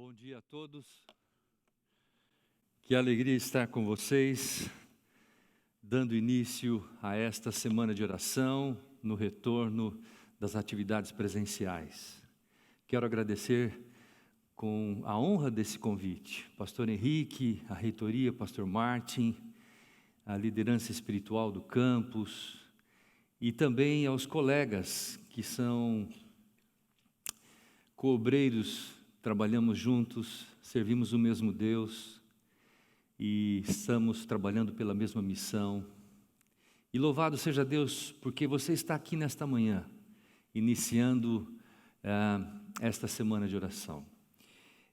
Bom dia a todos, que alegria estar com vocês, dando início a esta semana de oração, no retorno das atividades presenciais. Quero agradecer com a honra desse convite, Pastor Henrique, a reitoria, Pastor Martin, a liderança espiritual do campus, e também aos colegas que são coobreiros. Trabalhamos juntos, servimos o mesmo Deus e estamos trabalhando pela mesma missão. E louvado seja Deus, porque você está aqui nesta manhã, iniciando esta semana de oração.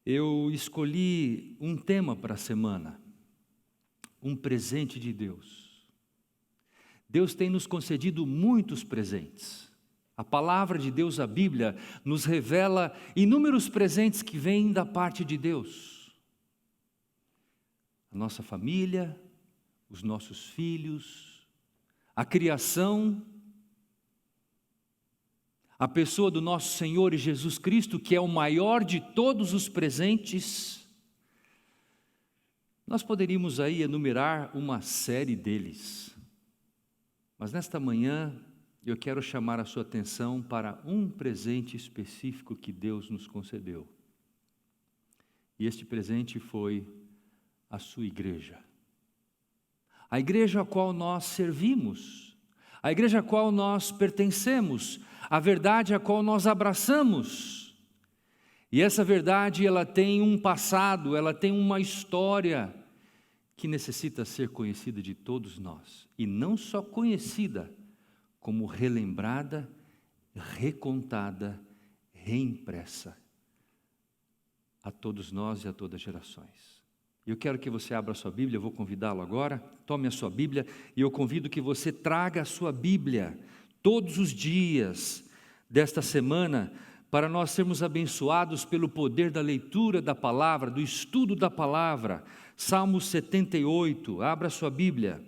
Eu escolhi um tema para a semana, um presente de Deus. Deus tem nos concedido muitos presentes. A palavra de Deus, a Bíblia, nos revela inúmeros presentes que vêm da parte de Deus. A nossa família, os nossos filhos, a criação, a pessoa do nosso Senhor e Jesus Cristo, que é o maior de todos os presentes. Nós poderíamos aí enumerar uma série deles, mas nesta manhã eu quero chamar a sua atenção para um presente específico que Deus nos concedeu. E este presente foi a sua igreja. A igreja a qual nós servimos, a igreja a qual nós pertencemos, a verdade a qual nós abraçamos. E essa verdade, ela tem um passado, ela tem uma história que necessita ser conhecida de todos nós. E não só conhecida, como relembrada, recontada, reimpressa a todos nós e a todas as gerações. Eu quero que você abra a sua Bíblia, eu vou convidá-lo agora, tome a sua Bíblia, e eu convido que você traga a sua Bíblia todos os dias desta semana, para nós sermos abençoados pelo poder da leitura da palavra, do estudo da palavra. Salmo 78, abra a sua Bíblia.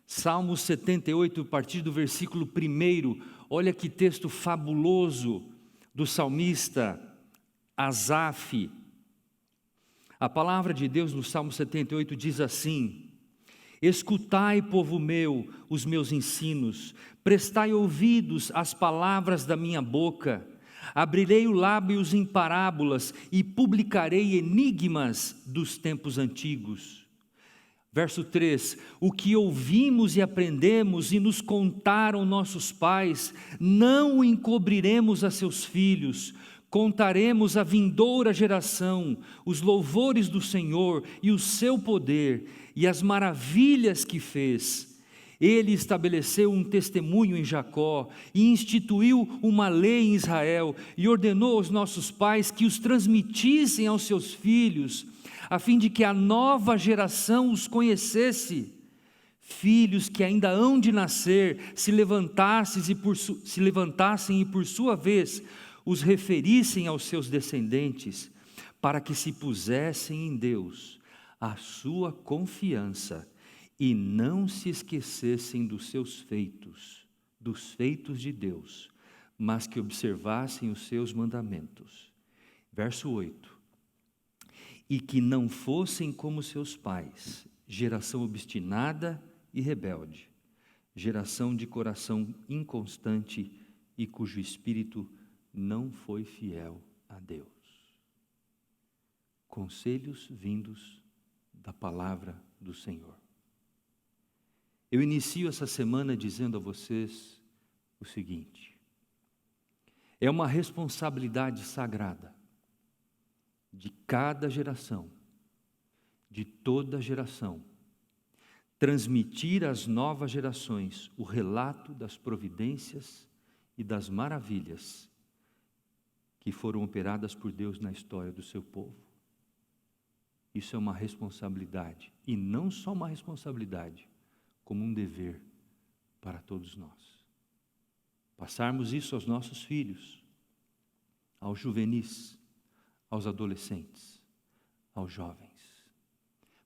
Salmo 78, a partir do versículo 1, olha que texto fabuloso do salmista Asaf. A palavra de Deus no Salmo 78 diz assim: escutai, povo meu, os meus ensinos, prestai ouvidos às palavras da minha boca, abrirei os lábios em parábolas e publicarei enigmas dos tempos antigos. Verso 3, o que ouvimos e aprendemos e nos contaram nossos pais, não o encobriremos a seus filhos, contaremos à vindoura geração os louvores do Senhor e o seu poder e as maravilhas que fez. Ele estabeleceu um testemunho em Jacó e instituiu uma lei em Israel e ordenou aos nossos pais que os transmitissem aos seus filhos, a fim de que a nova geração os conhecesse. Filhos que ainda hão de nascer, se levantassem e por sua vez os referissem aos seus descendentes, para que se pusessem em Deus a sua confiança e não se esquecessem dos seus feitos, dos feitos de Deus, mas que observassem os seus mandamentos. Verso 8. E que não fossem como seus pais, geração obstinada e rebelde, geração de coração inconstante e cujo espírito não foi fiel a Deus. Conselhos vindos da palavra do Senhor. Eu inicio essa semana dizendo a vocês o seguinte: é uma responsabilidade sagrada de cada geração, de toda geração, transmitir às novas gerações o relato das providências e das maravilhas que foram operadas por Deus na história do seu povo. Isso é uma responsabilidade, e não só uma responsabilidade, como um dever para todos nós. Passarmos isso aos nossos filhos, aos juvenis, aos adolescentes, aos jovens,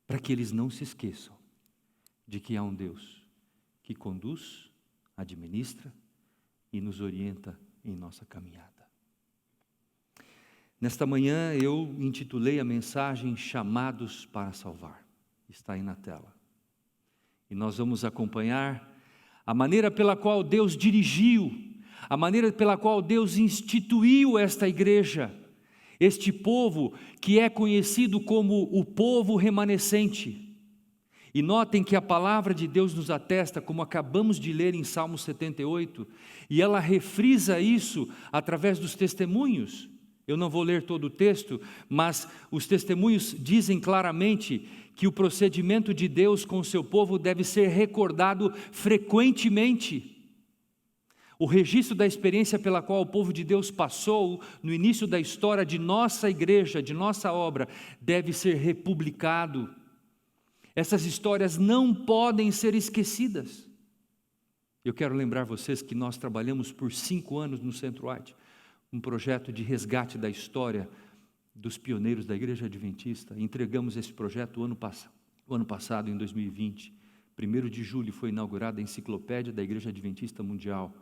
para que eles não se esqueçam de que há um Deus que conduz, administra e nos orienta em nossa caminhada. Nesta manhã eu intitulei a mensagem Chamados para Salvar. Está aí na tela. E nós vamos acompanhar a maneira pela qual Deus dirigiu, a maneira pela qual Deus instituiu esta igreja, este povo que é conhecido como o povo remanescente. E notem que a palavra de Deus nos atesta, como acabamos de ler em Salmo 78, e ela refrisa isso através dos testemunhos. Eu não vou ler todo o texto, mas os testemunhos dizem claramente que o procedimento de Deus com o seu povo deve ser recordado frequentemente. O registro da experiência pela qual o povo de Deus passou no início da história de nossa igreja, de nossa obra, deve ser republicado. Essas histórias não podem ser esquecidas. Eu quero lembrar vocês que nós trabalhamos por 5 anos no Centro-Oeste, um projeto de resgate da história dos pioneiros da Igreja Adventista. Entregamos esse projeto o ano passado, em 2020. 1º de julho foi inaugurada a Enciclopédia da Igreja Adventista Mundial.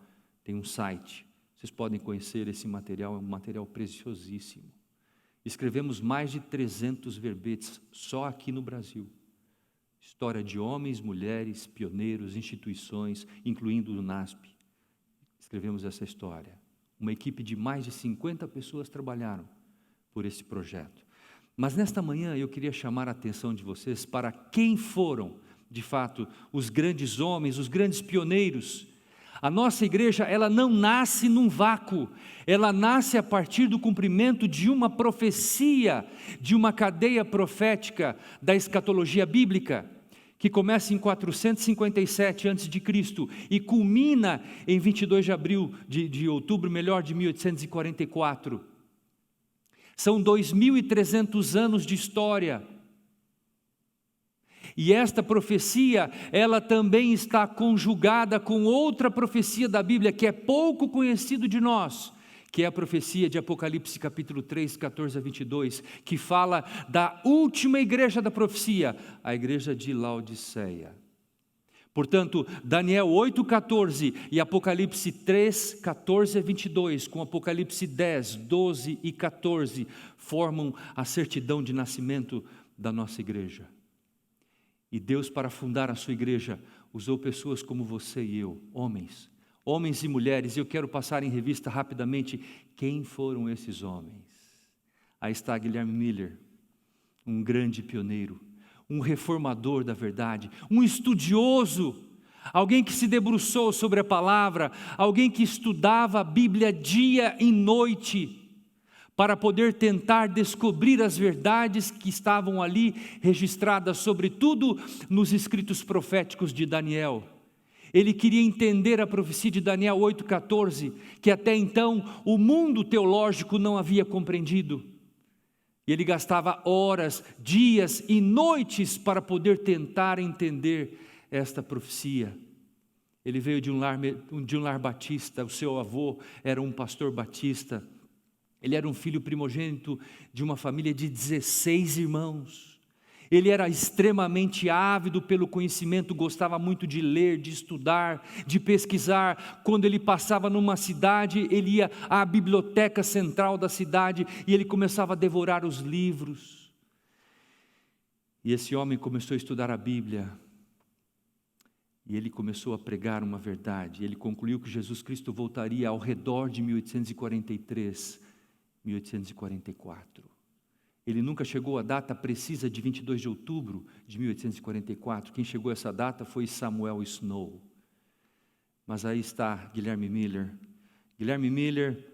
Tem um site, vocês podem conhecer esse material, é um material preciosíssimo. Escrevemos mais de 300 verbetes só aqui no Brasil. História de homens, mulheres, pioneiros, instituições, incluindo o NASP. Escrevemos essa história. Uma equipe de mais de 50 pessoas trabalharam por esse projeto. Mas nesta manhã eu queria chamar a atenção de vocês para quem foram, de fato, os grandes homens, os grandes pioneiros. A nossa igreja, ela não nasce num vácuo, ela nasce a partir do cumprimento de uma profecia, de uma cadeia profética da escatologia bíblica, que começa em 457 a.C. e culmina em 22 de outubro, de 1844. São 2.300 anos de história. E esta profecia, ela também está conjugada com outra profecia da Bíblia, que é pouco conhecido de nós, que é a profecia de Apocalipse capítulo 3, 14 a 22, que fala da última igreja da profecia, a igreja de Laodiceia. Portanto, Daniel 8,14 e Apocalipse 3, 14 a 22, com Apocalipse 10, 12 e 14, formam a certidão de nascimento da nossa igreja. E Deus, para fundar a sua igreja, usou pessoas como você e eu, homens e mulheres. Eu quero passar em revista rapidamente quem foram esses homens. Aí está Guilherme Miller, um grande pioneiro, um reformador da verdade, um estudioso, alguém que se debruçou sobre a palavra, alguém que estudava a Bíblia dia e noite, para poder tentar descobrir as verdades que estavam ali registradas, sobretudo nos escritos proféticos de Daniel. Ele queria entender a profecia de Daniel 8,14, que até então o mundo teológico não havia compreendido. E ele gastava horas, dias e noites para poder tentar entender esta profecia. Ele veio de um lar batista, o seu avô era um pastor batista. Ele era um filho primogênito de uma família de 16 irmãos. Ele era extremamente ávido pelo conhecimento, gostava muito de ler, de estudar, de pesquisar. Quando ele passava numa cidade, ele ia à biblioteca central da cidade e ele começava a devorar os livros. E esse homem começou a estudar a Bíblia. E ele começou a pregar uma verdade. Ele concluiu que Jesus Cristo voltaria ao redor de 1843, 1844. Ele nunca chegou à data precisa de 22 de outubro de 1844. Quem chegou a essa data foi Samuel Snow. Mas aí está Guilherme Miller. Guilherme Miller,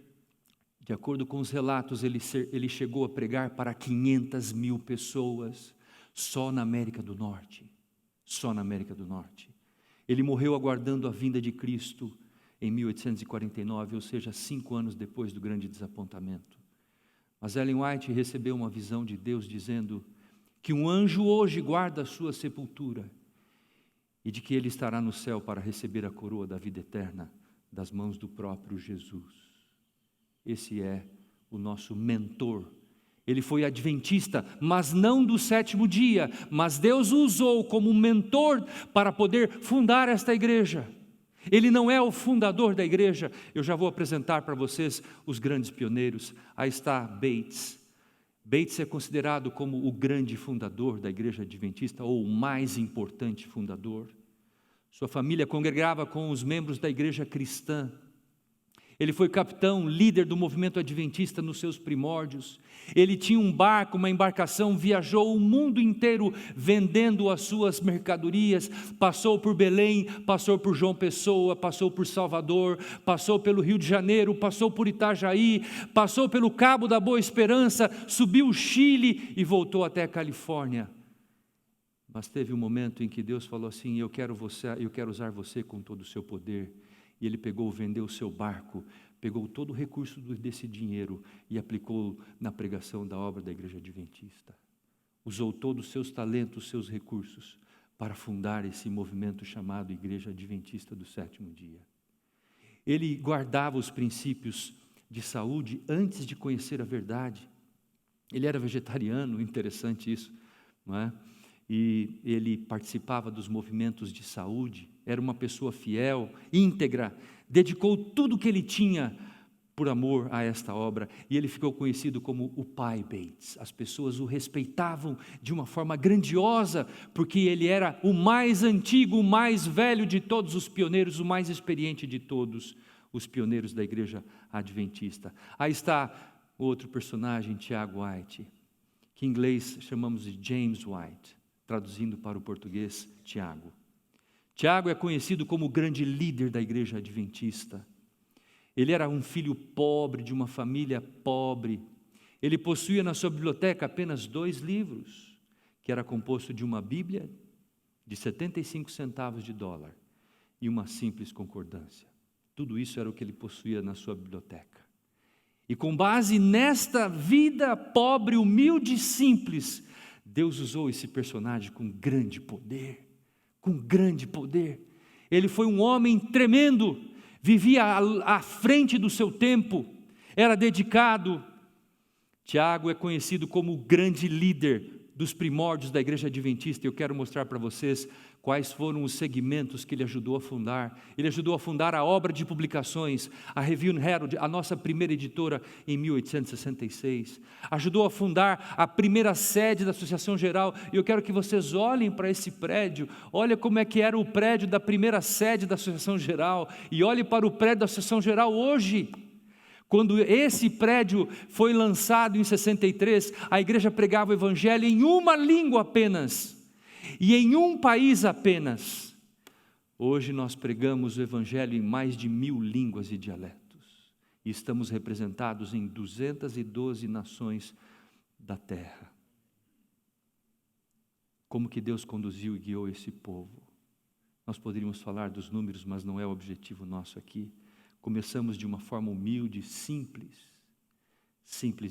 de acordo com os relatos, ele chegou a pregar para 500 mil pessoas só na América do Norte. Só na América do Norte. Ele morreu aguardando a vinda de Cristo em 1849, ou seja, 5 anos depois do grande desapontamento. Mas Ellen White recebeu uma visão de Deus dizendo que um anjo hoje guarda a sua sepultura e de que ele estará no céu para receber a coroa da vida eterna das mãos do próprio Jesus. Esse é o nosso mentor. Ele foi adventista, mas não do 7º dia, mas Deus o usou como mentor para poder fundar esta igreja. Ele não é o fundador da igreja. Eu já vou apresentar para vocês os grandes pioneiros. Aí está Bates. Bates é considerado como o grande fundador da igreja adventista, ou o mais importante fundador. Sua família congregava com os membros da igreja cristã. Ele foi capitão, líder do movimento adventista nos seus primórdios. Ele tinha um barco, uma embarcação, viajou o mundo inteiro vendendo as suas mercadorias. Passou por Belém, passou por João Pessoa, passou por Salvador, passou pelo Rio de Janeiro, passou por Itajaí, passou pelo Cabo da Boa Esperança, subiu o Chile e voltou até a Califórnia. Mas teve um momento em que Deus falou assim: eu quero usar você com todo o seu poder. E ele vendeu o seu barco, pegou todo o recurso desse dinheiro e aplicou na pregação da obra da igreja adventista. Usou todos os seus talentos, os seus recursos, para fundar esse movimento chamado Igreja Adventista do Sétimo Dia. Ele guardava os princípios de saúde antes de conhecer a verdade. Ele era vegetariano, interessante isso, não é? E ele participava dos movimentos de saúde, era uma pessoa fiel, íntegra, dedicou tudo o que ele tinha por amor a esta obra, e ele ficou conhecido como o Pai Bates. As pessoas o respeitavam de uma forma grandiosa, porque ele era o mais antigo, o mais velho de todos os pioneiros, o mais experiente de todos os pioneiros da igreja adventista. Aí está outro personagem, Tiago White, que em inglês chamamos de James White, traduzindo para o português, Tiago. Tiago é conhecido como o grande líder da igreja adventista. Ele era um filho pobre, de uma família pobre. Ele possuía na sua biblioteca apenas 2 livros, que era composto de uma Bíblia de 75 centavos de dólar e uma simples concordância. Tudo isso era o que ele possuía na sua biblioteca. E com base nesta vida pobre, humilde e simples, Deus usou esse personagem com grande poder, com grande poder. Ele foi um homem tremendo, vivia à frente do seu tempo, era dedicado. Tiago é conhecido como o grande líder dos primórdios da igreja adventista. Eu quero mostrar para vocês quais foram os segmentos que ele ajudou a fundar. Ele ajudou a fundar a obra de publicações, a Review and Herald, a nossa primeira editora em 1866. Ajudou a fundar a primeira sede da Associação Geral. E eu quero que vocês olhem para esse prédio. Olha como é que era o prédio da primeira sede da Associação Geral. E olhe para o prédio da Associação Geral hoje. Quando esse prédio foi lançado em 63, a igreja pregava o evangelho em uma língua apenas, e em um país apenas. Hoje nós pregamos o evangelho em mais de 1000 línguas e dialetos, e estamos representados em 212 nações da terra. Como que Deus conduziu e guiou esse povo? Nós poderíamos falar dos números, mas não é o objetivo nosso aqui. Começamos de uma forma humilde, simples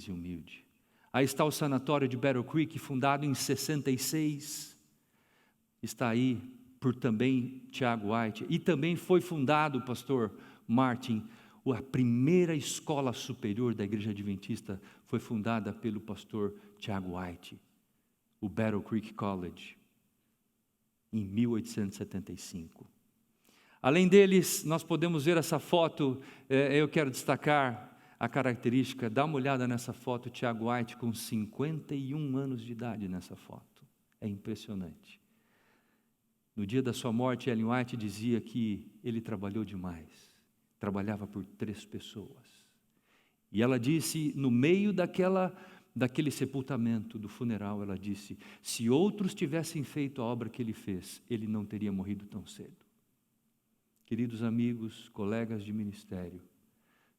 e humilde. Aí está o sanatório de Battle Creek, fundado em 66. Está aí por também Tiago White. E também foi fundado, pastor Martin, a primeira escola superior da igreja adventista foi fundada pelo pastor Tiago White, o Battle Creek College, em 1875. Além deles, nós podemos ver essa foto. Eu quero destacar a característica, dá uma olhada nessa foto, Tiago White com 51 anos de idade nessa foto, é impressionante. No dia da sua morte, Ellen White dizia que ele trabalhou demais, trabalhava por 3 pessoas, e ela disse, no meio daquele sepultamento, do funeral, ela disse, se outros tivessem feito a obra que ele fez, ele não teria morrido tão cedo. Queridos amigos, colegas de ministério,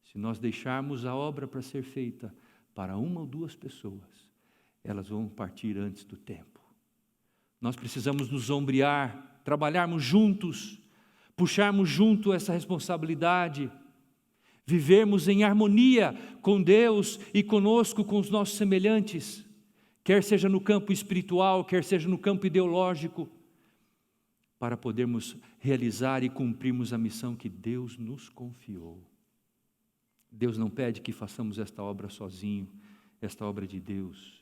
se nós deixarmos a obra para ser feita para 1 ou 2 pessoas, elas vão partir antes do tempo. Nós precisamos nos ombrear, trabalharmos juntos, puxarmos junto essa responsabilidade, vivermos em harmonia com Deus e conosco, com os nossos semelhantes, quer seja no campo espiritual, quer seja no campo ideológico, para podermos realizar e cumprirmos a missão que Deus nos confiou. Deus não pede que façamos esta obra sozinho, esta obra de Deus.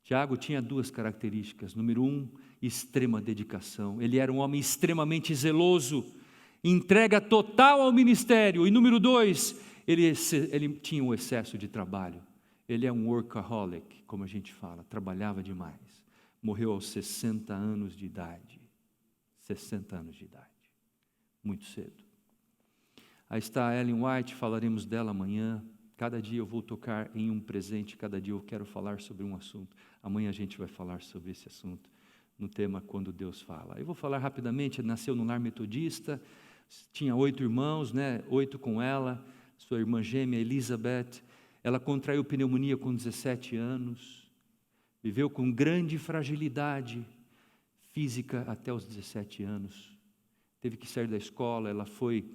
Tiago tinha 2 características. Número 1, extrema dedicação. Ele era um homem extremamente zeloso. entrega total ao ministério. E número 2, ele tinha um excesso de trabalho. Ele é um workaholic, como a gente fala, trabalhava demais. Morreu aos 60 anos de idade. 60 anos de idade, muito cedo. Aí está a Ellen White, falaremos dela amanhã. Cada dia eu vou tocar em um presente, cada dia eu quero falar sobre um assunto. Amanhã a gente vai falar sobre esse assunto, no tema Quando Deus Fala. Eu vou falar rapidamente. Nasceu no lar metodista, tinha 8 irmãos, 8 com ela, sua irmã gêmea Elizabeth. Ela contraiu pneumonia com 17 anos, viveu com grande fragilidade física até os 17 anos. Teve que sair da escola. Ela foi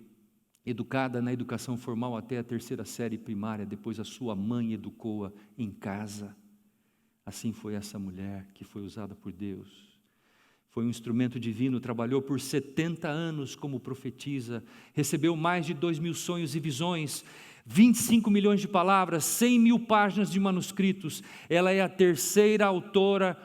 educada na educação formal até a 3ª série primária, depois a sua mãe educou-a em casa. Assim foi essa mulher que foi usada por Deus. Foi um instrumento divino, trabalhou por 70 anos como profetisa, recebeu mais de 2.000 sonhos e visões, 25 milhões de palavras, 100.000 páginas de manuscritos. Ela é a 3ª autora,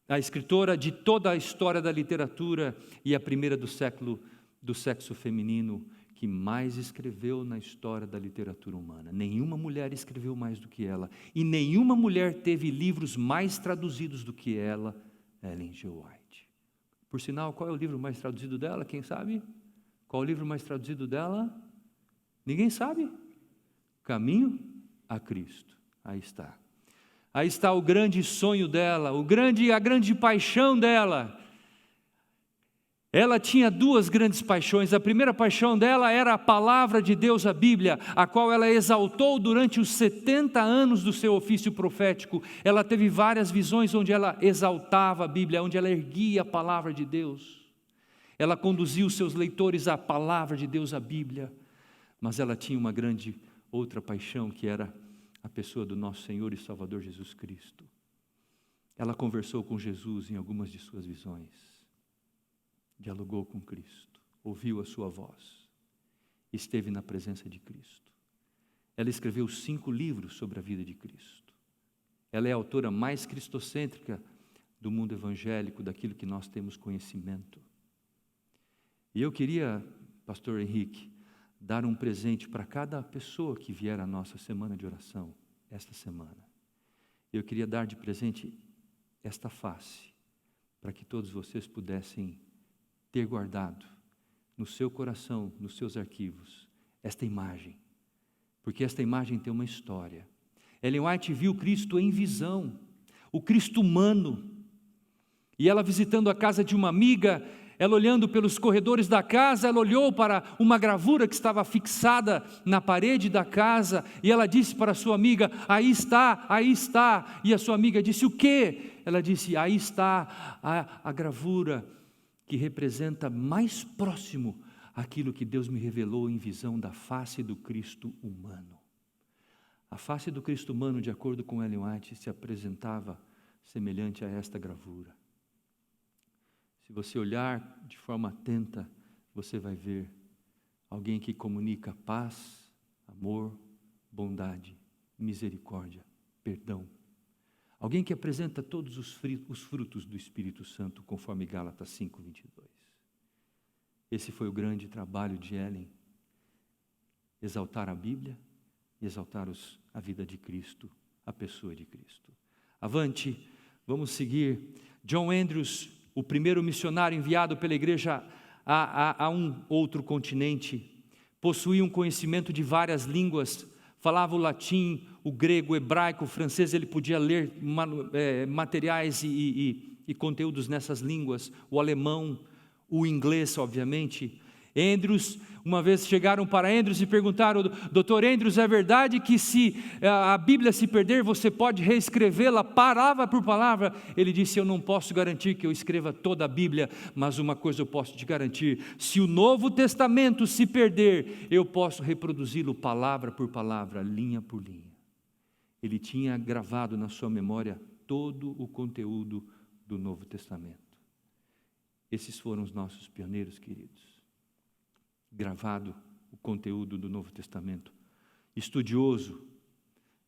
a escritora de toda a história da literatura e a primeira do sexo feminino que mais escreveu na história da literatura humana. Nenhuma mulher escreveu mais do que ela, e nenhuma mulher teve livros mais traduzidos do que ela, Ellen G. White. Por sinal, qual é o livro mais traduzido dela? Quem sabe? Qual é o livro mais traduzido dela? Ninguém sabe? Caminho a Cristo. Aí está. Aí está o grande sonho dela, a grande paixão dela. Ela tinha 2 grandes paixões. A primeira paixão dela era a palavra de Deus, a Bíblia, a qual ela exaltou durante os 70 anos do seu ofício profético. Ela teve várias visões onde ela exaltava a Bíblia, onde ela erguia a palavra de Deus. Ela conduziu os seus leitores à palavra de Deus, a Bíblia. Mas ela tinha uma grande outra paixão, que era a pessoa do nosso Senhor e Salvador Jesus Cristo. Ela conversou com Jesus em algumas de suas visões, dialogou com Cristo, ouviu a sua voz, esteve na presença de Cristo. Ela escreveu 5 livros sobre a vida de Cristo. Ela é a autora mais cristocêntrica do mundo evangélico, daquilo que nós temos conhecimento. E eu queria, pastor Henrique, dar um presente para cada pessoa que vier à nossa semana de oração, esta semana. Eu queria dar de presente esta face, para que todos vocês pudessem ter guardado no seu coração, nos seus arquivos, esta imagem, porque esta imagem tem uma história. Ellen White viu Cristo em visão, o Cristo humano, e ela visitando a casa de uma amiga, ela olhando pelos corredores da casa, ela olhou para uma gravura que estava fixada na parede da casa, e ela disse para a sua amiga: aí está, e a sua amiga disse: o quê? Ela disse: aí está a gravura que representa mais próximo aquilo que Deus me revelou em visão da face do Cristo humano. A face do Cristo humano, de acordo com Ellen White, se apresentava semelhante a esta gravura. Se você olhar de forma atenta, você vai ver alguém que comunica paz, amor, bondade, misericórdia, perdão. Alguém que apresenta todos os frutos do Espírito Santo, conforme Gálatas 5:22. Esse foi o grande trabalho de Ellen, exaltar a Bíblia e exaltar a vida de Cristo, a pessoa de Cristo. Avante, vamos seguir. John Andrews, o primeiro missionário enviado pela igreja a um outro continente, possuía um conhecimento de várias línguas, falava o latim, o grego, o hebraico, o francês. Ele podia ler materiais e conteúdos nessas línguas, o alemão, o inglês, obviamente. Andrews, uma vez chegaram para Andrews e perguntaram: Dr. Andrews, é verdade que se a Bíblia se perder, você pode reescrevê-la palavra por palavra? Ele disse: eu não posso garantir que eu escreva toda a Bíblia, mas uma coisa eu posso te garantir: se o Novo Testamento se perder, eu posso reproduzi-lo palavra por palavra, linha por linha. Ele tinha gravado na sua memória todo o conteúdo do Novo Testamento. Esses foram os nossos pioneiros, queridos. Gravado o conteúdo do Novo Testamento. Estudioso,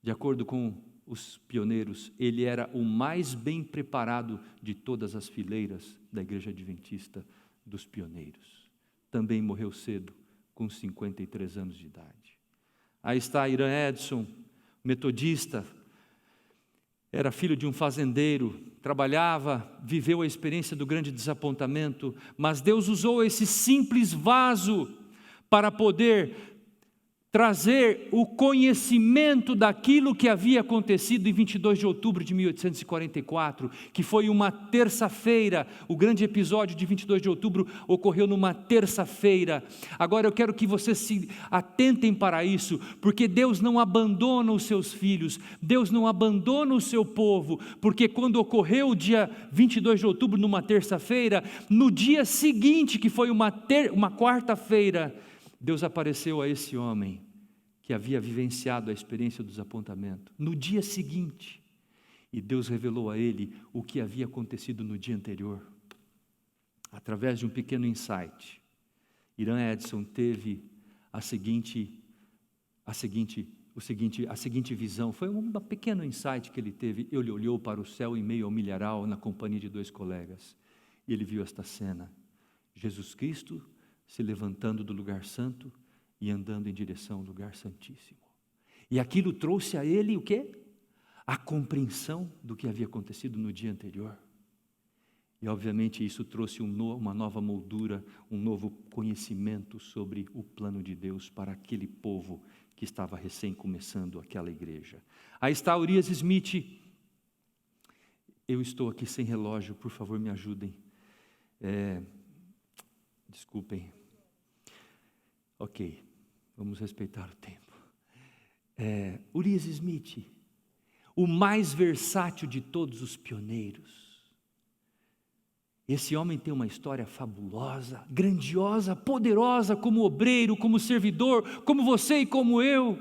de acordo com os pioneiros, ele era o mais bem preparado de todas as fileiras da Igreja Adventista dos pioneiros. também morreu cedo, com 53 anos de idade. Aí está Irã Edson, metodista, era filho de um fazendeiro, trabalhava, viveu a experiência do grande desapontamento, mas Deus usou esse simples vaso para poder trazer o conhecimento daquilo que havia acontecido em 22 de outubro de 1844, que foi uma terça-feira. O grande episódio de 22 de outubro ocorreu numa terça-feira. Agora eu quero que vocês se atentem para isso, porque Deus não abandona os seus filhos, Deus não abandona o seu povo, porque quando ocorreu o dia 22 de outubro, numa terça-feira, no dia seguinte, que foi uma quarta-feira, Deus apareceu a esse homem que havia vivenciado a experiência do desapontamento no dia seguinte, e Deus revelou a ele o que havia acontecido no dia anterior. Através de um pequeno insight, Irã Edson teve a seguinte visão. Foi um pequeno insight que ele teve. Ele olhou para o céu em meio ao milharal, na companhia de 2 colegas, e ele viu esta cena: Jesus Cristo se levantando do lugar santo e andando em direção ao lugar santíssimo. E aquilo trouxe a ele o quê? A compreensão do que havia acontecido no dia anterior. E obviamente isso trouxe uma nova moldura, um novo conhecimento sobre o plano de Deus para aquele povo que estava recém começando aquela igreja. Aí está Urias Smith. Eu estou aqui sem relógio, por favor me ajudem. Desculpem. Ok, vamos respeitar o tempo. Urias Smith, o mais versátil de todos os pioneiros. Esse homem tem uma história fabulosa, grandiosa, poderosa, como obreiro, como servidor, como você e como eu.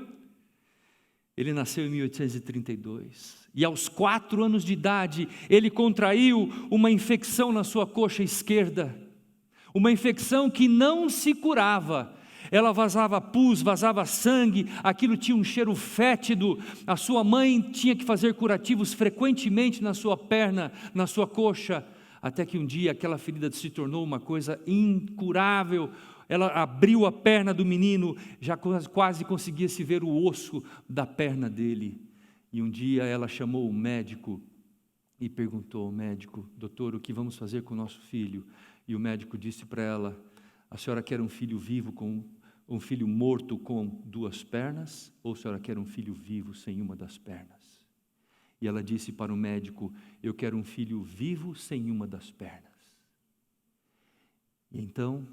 Ele nasceu em 1832 e aos 4 anos de idade ele contraiu uma infecção na sua coxa esquerda, uma infecção que não se curava. Ela vazava pus, vazava sangue, aquilo tinha um cheiro fétido. A sua mãe tinha que fazer curativos frequentemente na sua perna, na sua coxa, até que um dia aquela ferida se tornou uma coisa incurável. Ela abriu a perna do menino, já quase conseguia se ver o osso da perna dele. E um dia ela chamou o médico e perguntou ao médico: doutor, o que vamos fazer com o nosso filho? E o médico disse para ela: a senhora quer um filho vivo um filho morto com 2 pernas, ou a senhora quer um filho vivo sem uma das pernas? E ela disse para o médico: eu quero um filho vivo sem uma das pernas. E então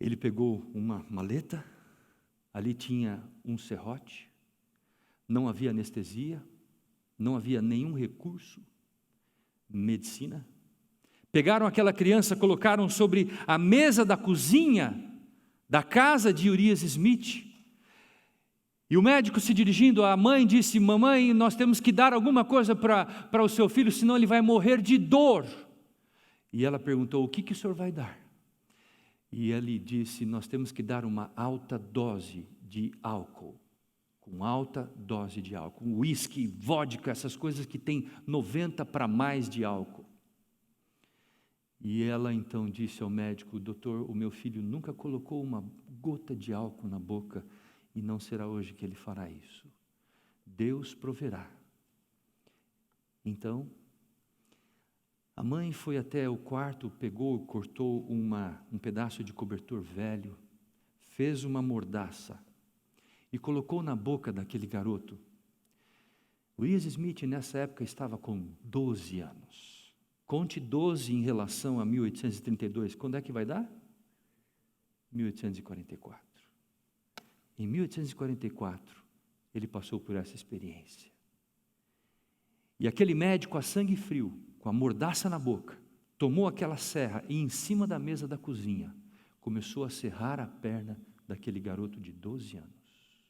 ele pegou uma maleta, ali tinha um serrote, não havia anestesia, não havia nenhum recurso, medicina. Pegaram aquela criança, colocaram sobre a mesa da cozinha da casa de Urias Smith. E o médico, se dirigindo à mãe, disse: mamãe, nós temos que dar alguma coisa para o seu filho, senão ele vai morrer de dor. E ela perguntou: o que o senhor vai dar? E ele disse: nós temos que dar uma alta dose de álcool. Com alta dose de álcool. Whisky, vodka, essas coisas que tem 90 para mais de álcool. E ela então disse ao médico: doutor, o meu filho nunca colocou uma gota de álcool na boca, e não será hoje que ele fará isso. Deus proverá. Então, a mãe foi até o quarto, pegou, cortou um pedaço de cobertor velho, fez uma mordaça e colocou na boca daquele garoto. Urias Smith nessa época estava com 12 anos. Conte 12 em relação a 1832. Quando é que vai dar? 1844. Em 1844, ele passou por essa experiência. E aquele médico a sangue frio, com a mordaça na boca, tomou aquela serra e em cima da mesa da cozinha, começou a serrar a perna daquele garoto de 12 anos.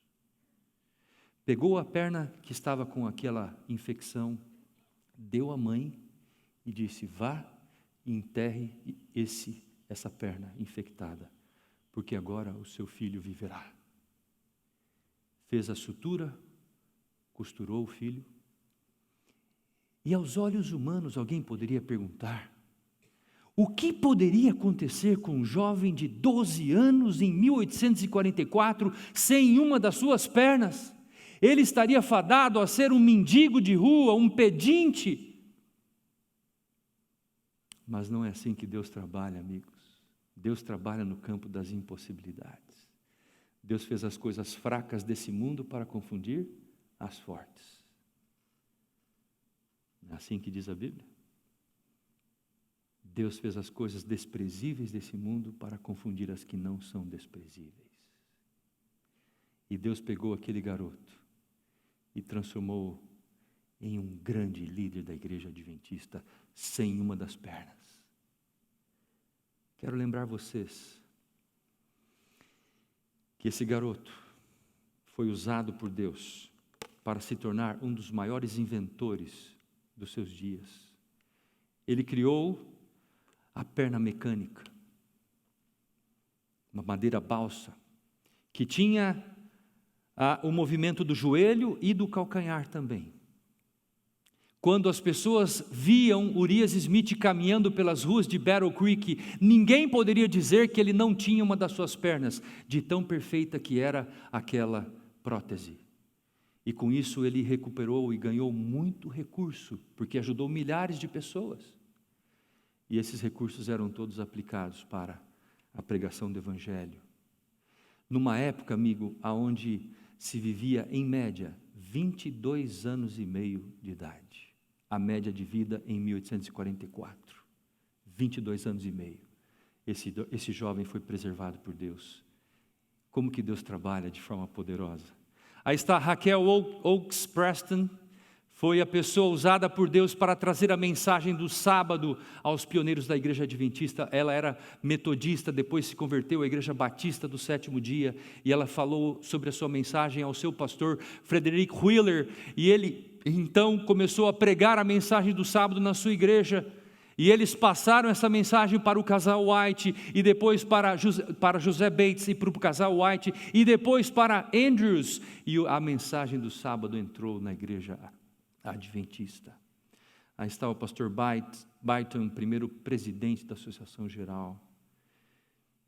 Pegou a perna que estava com aquela infecção, deu à mãe e disse: vá e enterre essa perna infectada, porque agora o seu filho viverá. Fez a sutura, costurou o filho. E aos olhos humanos alguém poderia perguntar: O que poderia acontecer com um jovem de 12 anos em 1844 sem uma das suas pernas? Ele estaria fadado a ser um mendigo de rua, um pedinte. Mas não é assim que Deus trabalha, amigos. Deus trabalha no campo das impossibilidades. Deus fez as coisas fracas desse mundo para confundir as fortes. Não é assim que diz a Bíblia? Deus fez as coisas desprezíveis desse mundo para confundir as que não são desprezíveis. E Deus pegou aquele garoto e transformou em um grande líder da igreja adventista, sem uma das pernas. Quero lembrar vocês que esse garoto foi usado por Deus para se tornar um dos maiores inventores dos seus dias. Ele criou a perna mecânica, uma madeira balsa, que tinha o movimento do joelho e do calcanhar também. Quando as pessoas viam Urias Smith caminhando pelas ruas de Battle Creek, ninguém poderia dizer que ele não tinha uma das suas pernas, de tão perfeita que era aquela prótese. E com isso ele recuperou e ganhou muito recurso, porque ajudou milhares de pessoas. E esses recursos eram todos aplicados para a pregação do Evangelho. Numa época, amigo, onde se vivia em média 22 anos e meio de idade. A média de vida em 1844. 22 anos e meio. Esse jovem foi preservado por Deus. Como que Deus trabalha de forma poderosa. Aí está Raquel Oakes Preston, foi a pessoa usada por Deus para trazer a mensagem do sábado aos pioneiros da igreja adventista. Ela era metodista, depois se converteu à igreja batista do sétimo dia, e ela falou sobre a sua mensagem ao seu pastor Frederick Wheeler, e ele então começou a pregar a mensagem do sábado na sua igreja, e eles passaram essa mensagem para o casal White, e depois para José Bates e para o casal White, e depois para Andrews, e a mensagem do sábado entrou na igreja adventista. Aí está o pastor Byton, primeiro presidente da Associação Geral.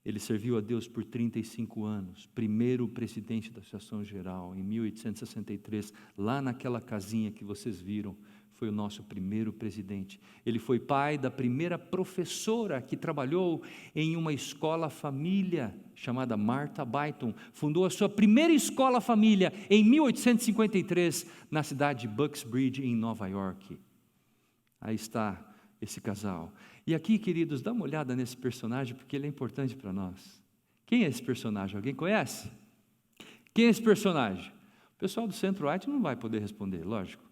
Ele serviu a Deus por 35 anos, primeiro presidente da Associação Geral, em 1863, lá naquela casinha que vocês viram, foi o nosso primeiro presidente. Ele foi pai da primeira professora que trabalhou em uma escola família, chamada Martha Byton. Fundou a sua primeira escola família em 1853, na cidade de Bucksbridge, em Nova York. Aí está esse casal. E aqui, queridos, dá uma olhada nesse personagem, porque ele é importante para nós. Quem é esse personagem? Alguém conhece? Quem é esse personagem? O pessoal do Centro White não vai poder responder, lógico.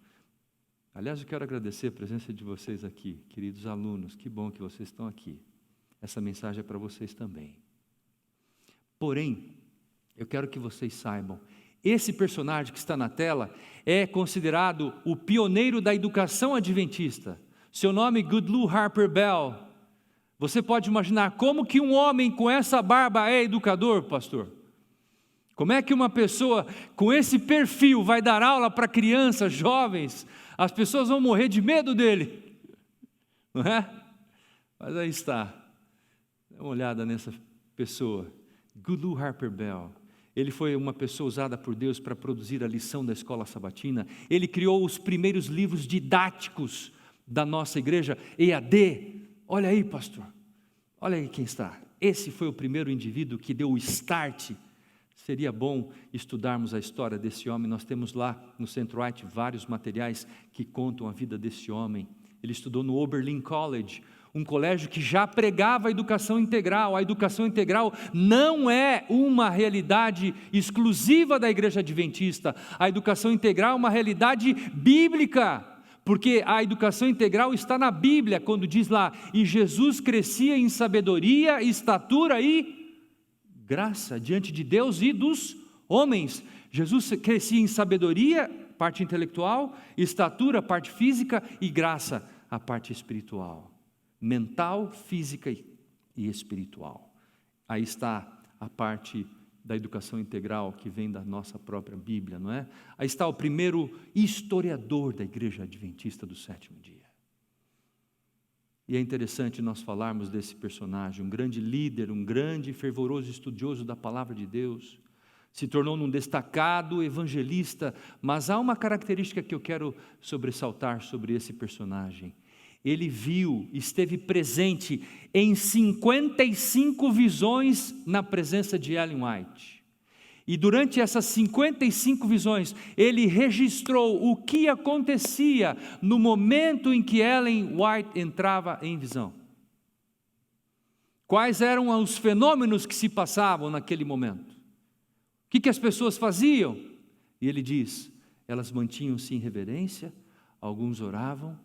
Aliás, eu quero agradecer a presença de vocês aqui, queridos alunos, que bom que vocês estão aqui. Essa mensagem é para vocês também. Porém, eu quero que vocês saibam, esse personagem que está na tela é considerado o pioneiro da educação adventista. Seu nome é Goodlew Harper Bell. Você pode imaginar como que um homem com essa barba é educador, pastor? Como é que uma pessoa com esse perfil vai dar aula para crianças, jovens? As pessoas vão morrer de medo dele, não é? Mas aí está, dá uma olhada nessa pessoa, Goodlew Harper Bell. Ele foi uma pessoa usada por Deus para produzir a lição da escola sabatina. Ele criou os primeiros livros didáticos da nossa igreja, EAD. Olha aí, pastor, olha aí quem está. Esse foi o primeiro indivíduo que deu o start. Seria bom estudarmos a história desse homem. Nós temos lá no Centro White vários materiais que contam a vida desse homem. Ele estudou no Oberlin College, um colégio que já pregava a educação integral. A educação integral não é uma realidade exclusiva da igreja adventista. A educação integral é uma realidade bíblica, porque a educação integral está na Bíblia, quando diz lá, e Jesus crescia em sabedoria, estatura e graça diante de Deus e dos homens. Jesus crescia em sabedoria, parte intelectual, estatura, parte física, e graça, a parte espiritual, mental, física e espiritual. Aí está a parte da educação integral que vem da nossa própria Bíblia, não é? Aí está o primeiro historiador da igreja adventista do sétimo dia. E é interessante nós falarmos desse personagem, um grande líder, um grande e fervoroso estudioso da palavra de Deus, se tornou um destacado evangelista, mas há uma característica que eu quero sobressaltar sobre esse personagem. Ele viu, esteve presente em 55 visões na presença de Ellen White. E durante essas 55 visões, ele registrou o que acontecia no momento em que Ellen White entrava em visão. Quais eram os fenômenos que se passavam naquele momento? O que as pessoas faziam? E ele diz, elas mantinham-se em reverência, alguns oravam,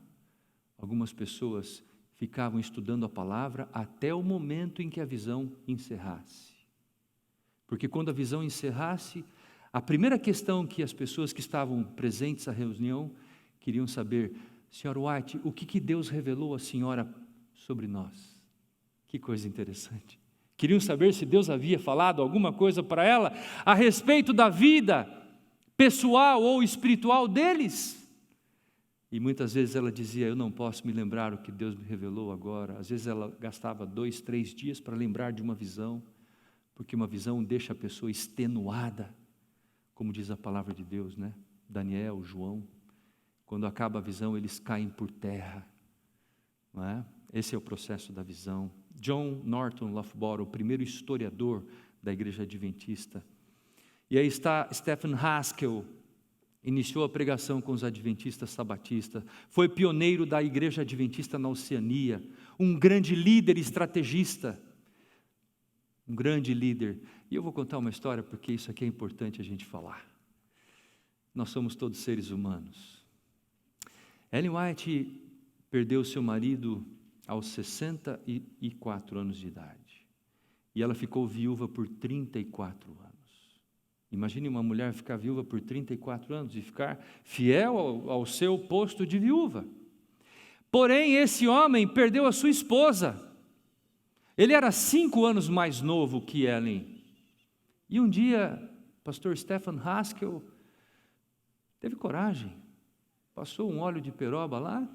algumas pessoas ficavam estudando a palavra até o momento em que a visão encerrasse. Porque quando a visão encerrasse, a primeira questão que as pessoas que estavam presentes à reunião queriam saber, Senhora White, o que Deus revelou à senhora sobre nós? Que coisa interessante. Queriam saber se Deus havia falado alguma coisa para ela a respeito da vida pessoal ou espiritual deles. E muitas vezes ela dizia, eu não posso me lembrar o que Deus me revelou agora. Às vezes ela gastava 2, 3 dias para lembrar de uma visão, porque uma visão deixa a pessoa extenuada, como diz a palavra de Deus, né? Daniel, João, quando acaba a visão eles caem por terra, não é? Esse é o processo da visão. John Norton Loughborough, o primeiro historiador da igreja adventista. E aí está Stephen Haskell, iniciou a pregação com os adventistas sabatistas, foi pioneiro da igreja adventista na Oceania, um grande líder estrategista, um grande líder. E eu vou contar uma história porque isso aqui é importante a gente falar. Nós somos todos seres humanos. Ellen White perdeu seu marido aos 64 anos de idade. E ela ficou viúva por 34 anos. Imagine uma mulher ficar viúva por 34 anos e ficar fiel ao seu posto de viúva. Porém, esse homem perdeu a sua esposa. Ele era 5 anos mais novo que Ellen. E um dia, pastor Stephen Haskell teve coragem, passou um óleo de peroba lá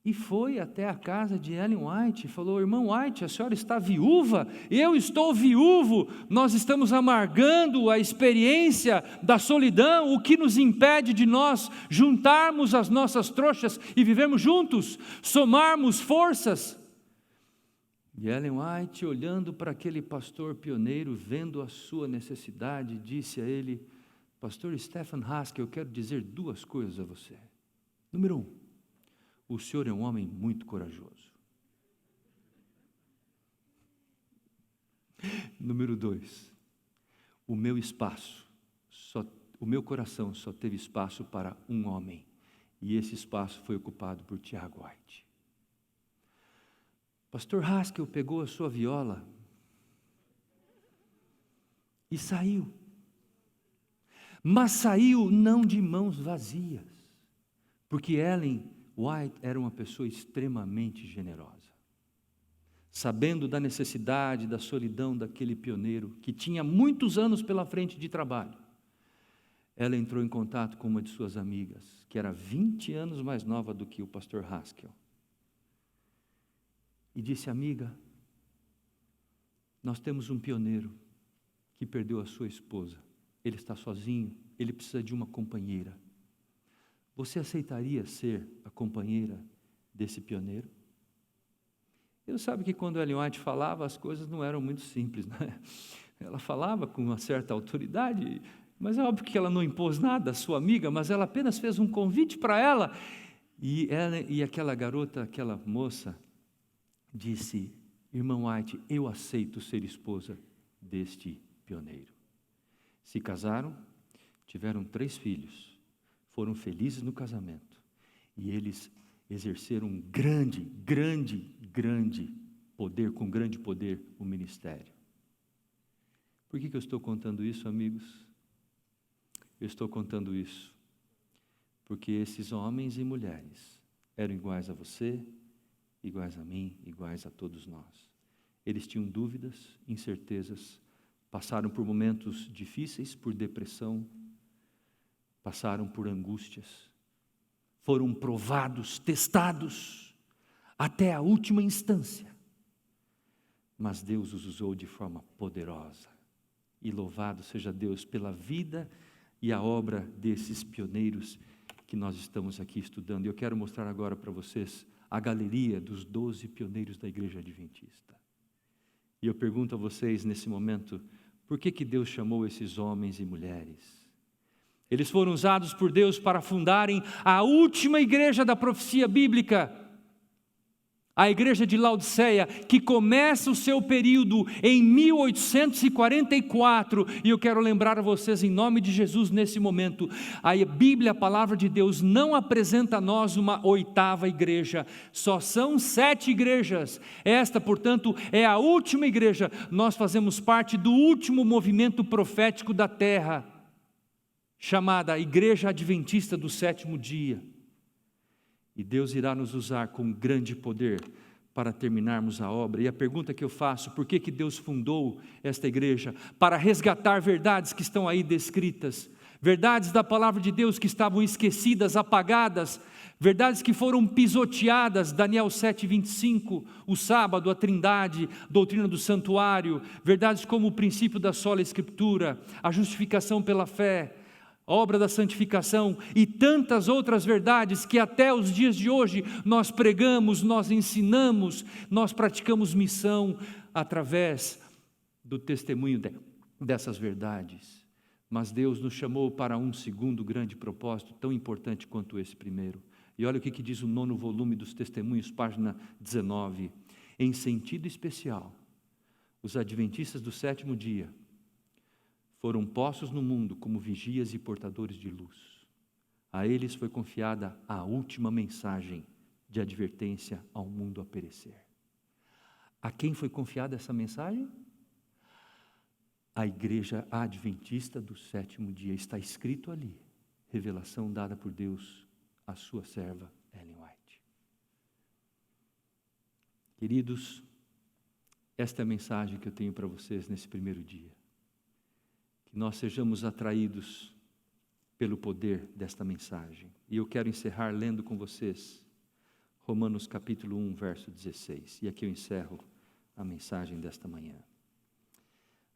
e foi até a casa de Ellen White e falou, irmã White, a senhora está viúva? Eu estou viúvo, nós estamos amargando a experiência da solidão, o que nos impede de nós juntarmos as nossas trouxas e vivermos juntos, somarmos forças. E Ellen White, olhando para aquele pastor pioneiro, vendo a sua necessidade, disse a ele, pastor Stephen Haskell, eu quero dizer 2 coisas a você. Número 1, o senhor é um homem muito corajoso. Número 2, o meu coração só teve espaço para um homem, e esse espaço foi ocupado por Tiago White. Pastor Haskell pegou a sua viola e saiu. Mas saiu não de mãos vazias, porque Ellen White era uma pessoa extremamente generosa. Sabendo da necessidade, da solidão daquele pioneiro, que tinha muitos anos pela frente de trabalho, ela entrou em contato com uma de suas amigas, que era 20 anos mais nova do que o pastor Haskell. E disse, amiga, nós temos um pioneiro que perdeu a sua esposa. Ele está sozinho, ele precisa de uma companheira. Você aceitaria ser a companheira desse pioneiro? Eu sabe que quando Ellen White falava, as coisas não eram muito simples, né? Ela falava com uma certa autoridade, mas é óbvio que ela não impôs nada à sua amiga, mas ela apenas fez um convite para ela. E aquela garota, aquela moça, disse, irmã White, eu aceito ser esposa deste pioneiro. Se casaram, tiveram 3 filhos, foram felizes no casamento, e eles exerceram um grande poder, com grande poder, o ministério. Por que eu estou contando isso, amigos? Eu estou contando isso porque esses homens e mulheres eram iguais a você, iguais a mim, iguais a todos nós. Eles tinham dúvidas, incertezas, passaram por momentos difíceis, por depressão, passaram por angústias, foram provados, testados, até a última instância. Mas Deus os usou de forma poderosa. E louvado seja Deus pela vida e a obra desses pioneiros que nós estamos aqui estudando. Eu quero mostrar agora para vocês a galeria dos 12 pioneiros da Igreja Adventista. E eu pergunto a vocês nesse momento, por que Deus chamou esses homens e mulheres? Eles foram usados por Deus para fundarem a última igreja da profecia bíblica, a igreja de Laodiceia, que começa o seu período em 1844, e eu quero lembrar a vocês, em nome de Jesus, nesse momento, a Bíblia, a palavra de Deus, não apresenta a nós uma oitava igreja, só são 7 igrejas, esta, portanto, é a última igreja, nós fazemos parte do último movimento profético da terra, chamada Igreja Adventista do Sétimo Dia. E Deus irá nos usar com grande poder para terminarmos a obra. E a pergunta que eu faço, por que Deus fundou esta igreja? Para resgatar verdades que estão aí descritas, verdades da palavra de Deus que estavam esquecidas, apagadas, verdades que foram pisoteadas, Daniel 7:25, o sábado, a trindade, doutrina do santuário, verdades como o princípio da sola escritura, a justificação pela fé, obra da santificação e tantas outras verdades que até os dias de hoje nós pregamos, nós ensinamos, nós praticamos missão através do testemunho dessas verdades. Mas Deus nos chamou para um segundo grande propósito, tão importante quanto esse primeiro. E olha o que diz o 9º volume dos Testemunhos, página 19. Em sentido especial, os adventistas do sétimo dia foram postos no mundo como vigias e portadores de luz. A eles foi confiada a última mensagem de advertência ao mundo a perecer. A quem foi confiada essa mensagem? A Igreja Adventista do sétimo dia. Está escrito ali, revelação dada por Deus à sua serva Ellen White. Queridos, esta é a mensagem que eu tenho para vocês nesse primeiro dia. Que nós sejamos atraídos pelo poder desta mensagem. E eu quero encerrar lendo com vocês Romanos capítulo 1, verso 16. E aqui eu encerro a mensagem desta manhã.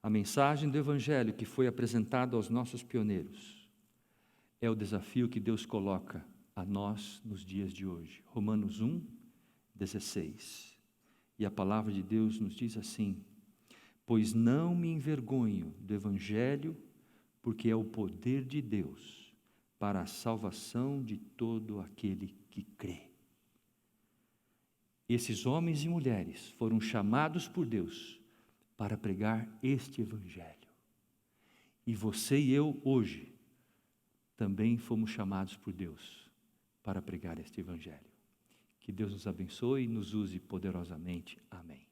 A mensagem do Evangelho que foi apresentada aos nossos pioneiros é o desafio que Deus coloca a nós nos dias de hoje. Romanos 1, 16. E a palavra de Deus nos diz assim: pois não me envergonho do Evangelho, porque é o poder de Deus para a salvação de todo aquele que crê. Esses homens e mulheres foram chamados por Deus para pregar este Evangelho. E você e eu, hoje, também fomos chamados por Deus para pregar este Evangelho. Que Deus nos abençoe e nos use poderosamente. Amém.